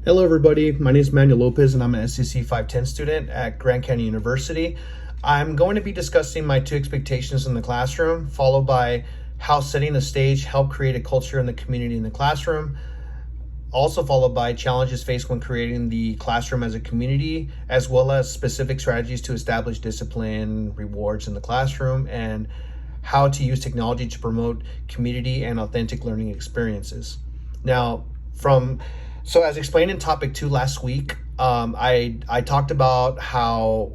Hello everybody, my name is Manuel Lopez and I'm an SEC 510 student at Grand Canyon University. I'm going to be discussing my two expectations in the classroom, followed by how setting the stage help create a culture in the community in the classroom, also followed by challenges faced when creating the classroom as a community, as well as specific strategies to establish discipline, rewards in the classroom, and how to use technology to promote community and authentic learning experiences. Now, so as explained in topic 2 last week, I talked about how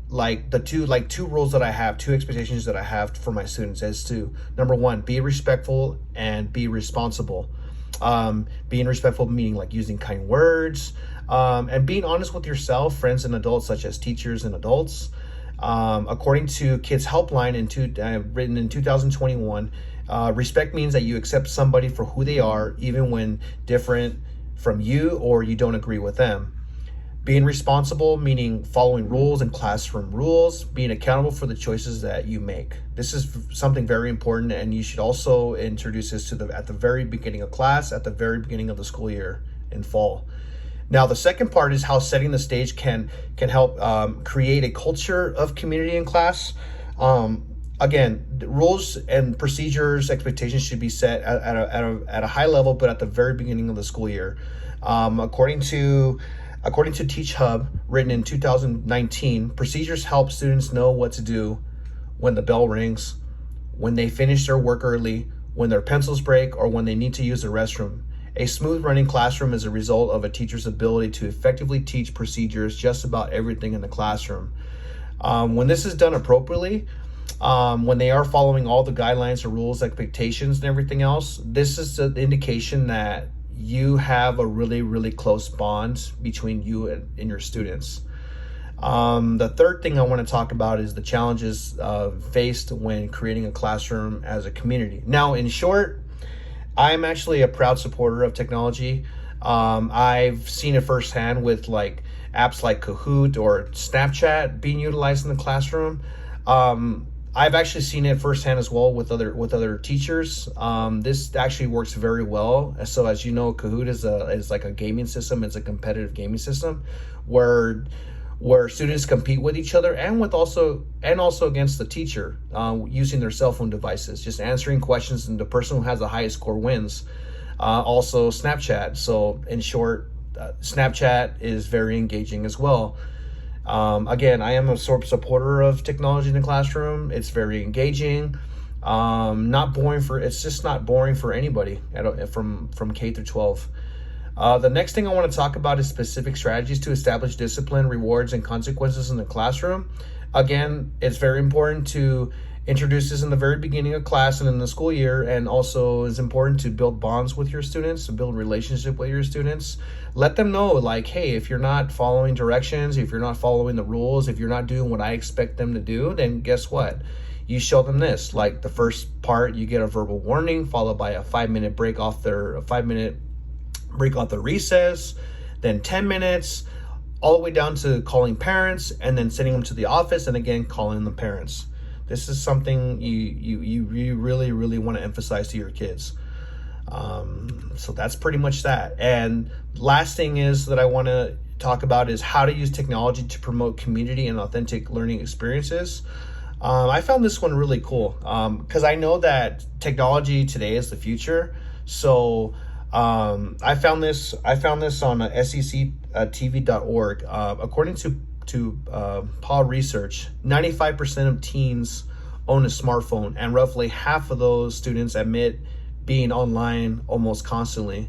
the two rules that I have, two expectations that I have for my students is to, number one, be respectful and be responsible. Being respectful meaning like using kind words, and being honest with yourself, friends and adults such as teachers and adults. According to Kids Helpline written in 2021, respect means that you accept somebody for who they are, even when different from you or you don't agree with them. Being responsible, meaning following rules and classroom rules, being accountable for the choices that you make. This is something very important, and you should also introduce this at the very beginning of class, at the very beginning of the school year in fall. Now, the second part is how setting the stage can help create a culture of community in class. Again, the rules and procedures, expectations should be set at a high level, but at the very beginning of the school year. According to Teach Hub, written in 2019, procedures help students know what to do when the bell rings, when they finish their work early, when their pencils break, or when they need to use the restroom. A smooth running classroom is a result of a teacher's ability to effectively teach procedures just about everything in the classroom. When this is done appropriately, when they are following all the guidelines, the rules, expectations, and everything else, this is the indication that you have a really, really close bond between you and your students. The third thing I want to talk about is the challenges faced when creating a classroom as a community. Now, in short, I'm actually a proud supporter of technology. I've seen it firsthand with apps like Kahoot or Snapchat being utilized in the classroom. I've actually seen it firsthand as well with other teachers. This actually works very well. So as you know, Kahoot is like a gaming system. It's a competitive gaming system where students compete with each other and also against the teacher, using their cell phone devices, just answering questions, and the person who has the highest score wins. Also Snapchat. So in short, Snapchat is very engaging as well. Again, I am a supporter of technology in the classroom. It's very engaging, it's just not boring for anybody from K through 12. The next thing I want to talk about is specific strategies to establish discipline, rewards, and consequences in the classroom. Again, it's very important to introduce this in the very beginning of class and in the school year, and also it's important to build bonds with your students, to build relationship with your students. Let them know, hey, if you're not following directions, if you're not following the rules, if you're not doing what I expect them to do, then guess what? You show them this. Like the first part, you get a verbal warning, followed by a 5-minute break off their recess, then 10 minutes, all the way down to calling parents, and then sending them to the office, and again calling the parents. This is something you really, really want to emphasize to your kids. So that's pretty much that. And last thing is that I want to talk about is how to use technology to promote community and authentic learning experiences. I found this one really cool because I know that technology today is the future. So I found this on sectv.org. According to Paul Research, 95% of teens own a smartphone, and roughly half of those students admit being online almost constantly.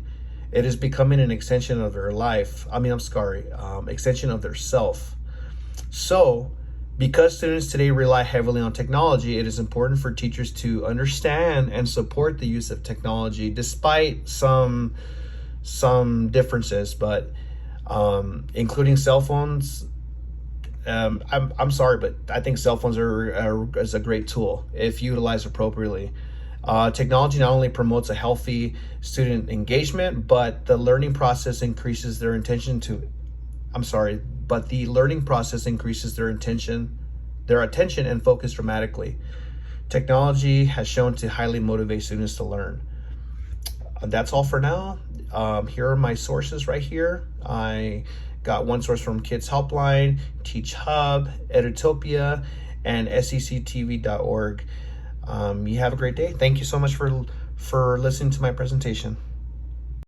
It is becoming an extension of their life. Extension of their self. So, because students today rely heavily on technology, it is important for teachers to understand and support the use of technology, despite some differences, but including cell phones. I'm sorry, but I think cell phones is a great tool if utilized appropriately. Technology not only promotes a healthy student engagement, but the learning process increases their attention and focus dramatically. Technology has shown to highly motivate students to learn. That's all for now. Here are my sources right here. I got one source from Kids Helpline, Teach Hub, Edutopia, and sectv.org. You have a great day. Thank you so much for listening to my presentation.